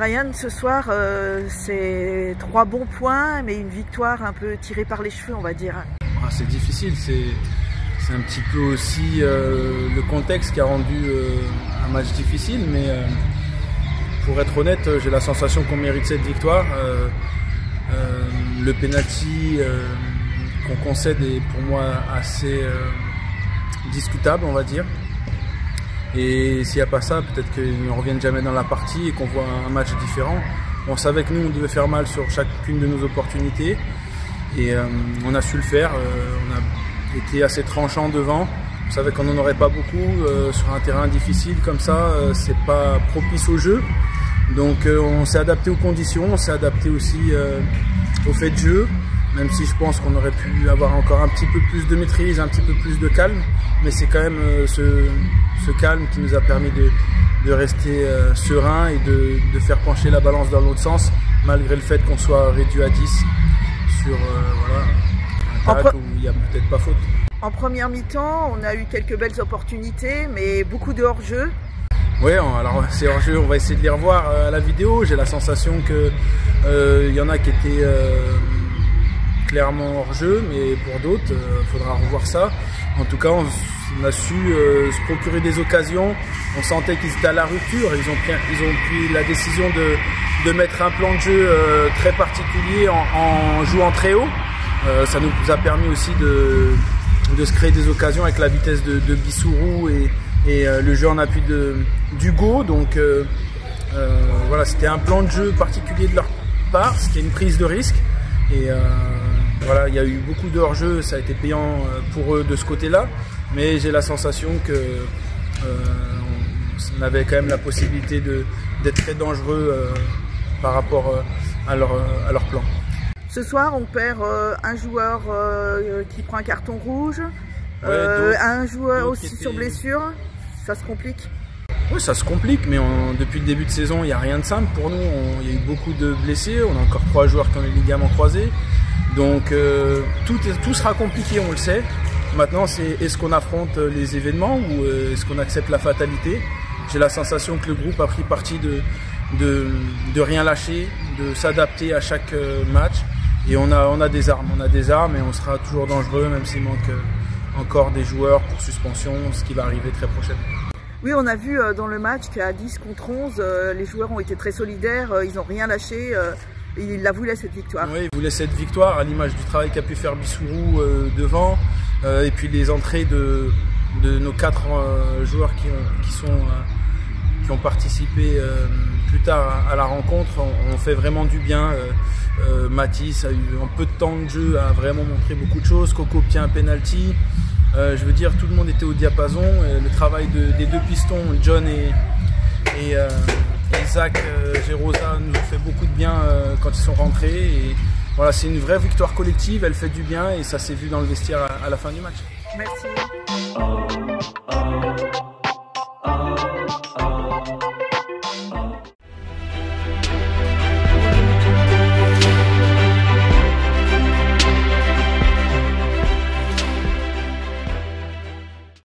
Ryan, ce soir, c'est 3 bons points, mais une victoire un peu tirée par les cheveux, on va dire. Ah, c'est difficile, c'est un petit peu aussi le contexte qui a rendu un match difficile, mais pour être honnête, j'ai la sensation qu'on mérite cette victoire. Le penalty qu'on concède est pour moi assez discutable, on va dire. Et s'il n'y a pas ça, peut-être qu'ils ne reviennent jamais dans la partie et qu'on voit un match différent. On savait que nous, on devait faire mal sur chacune de nos opportunités. Et on a su le faire. On a été assez tranchant devant. On savait qu'on n'en aurait pas beaucoup. Sur un terrain difficile comme ça, c'est pas propice au jeu. Donc on s'est adapté aux conditions. On s'est adapté aussi au fait de jeu. Même si je pense qu'on aurait pu avoir encore un petit peu plus de maîtrise, un petit peu plus de calme. Mais c'est quand même ce calme qui nous a permis de rester serein et de faire pencher la balance dans l'autre sens, malgré le fait qu'on soit réduit à 10 sur un tacle où il n'y a peut-être pas faute. En première mi-temps, on a eu quelques belles opportunités, mais beaucoup de hors-jeu. Oui, alors ces hors-jeu, on va essayer de les revoir à la vidéo. J'ai la sensation qu'il y en a qui étaient clairement hors-jeu, mais pour d'autres, il faudra revoir ça. En tout cas, on a su se procurer des occasions. On sentait qu'ils étaient à la rupture. Ils ont pris la décision de mettre un plan de jeu très particulier en jouant très haut. Ça nous a permis aussi de se créer des occasions avec la vitesse de Bissourou et le jeu en appui d'Hugo. Donc voilà, c'était un plan de jeu particulier de leur part, c'était une prise de risque. Et voilà, il y a eu beaucoup de hors-jeu, ça a été payant pour eux de ce côté-là. Mais j'ai la sensation qu'on avait quand même la possibilité d'être très dangereux par rapport à leur plan. Ce soir, on perd un joueur qui prend un carton rouge, un joueur aussi sur blessure. Ça se complique? Oui, ça se complique, mais depuis le début de saison, il n'y a rien de simple pour nous. Il y a eu beaucoup de blessés, on a encore 3 joueurs qui ont les ligaments croisés. Donc tout sera compliqué, on le sait. Maintenant, c'est est-ce qu'on affronte les événements ou est-ce qu'on accepte la fatalité? J'ai la sensation que le groupe a pris parti de rien lâcher, de s'adapter à chaque match. Et on a des armes et on sera toujours dangereux, même s'il manque encore des joueurs pour suspension, ce qui va arriver très prochainement. Oui, on a vu dans le match qu'à 10 contre 11, les joueurs ont été très solidaires, ils n'ont rien lâché, ils la voulaient cette victoire. Oui, ils voulaient cette victoire à l'image du travail qu'a pu faire Bissourou devant, et puis les entrées de nos 4 joueurs qui ont participé plus tard à la rencontre, ont fait vraiment du bien. Mathis a eu un peu de temps de jeu, a vraiment montré beaucoup de choses. Coco obtient un penalty. Je veux dire, tout le monde était au diapason. Le travail des 2 pistons, John et Zach Gerosa, nous ont fait beaucoup de bien quand ils sont rentrés. Et voilà, c'est une vraie victoire collective, elle fait du bien et ça s'est vu dans le vestiaire à la fin du match. Merci.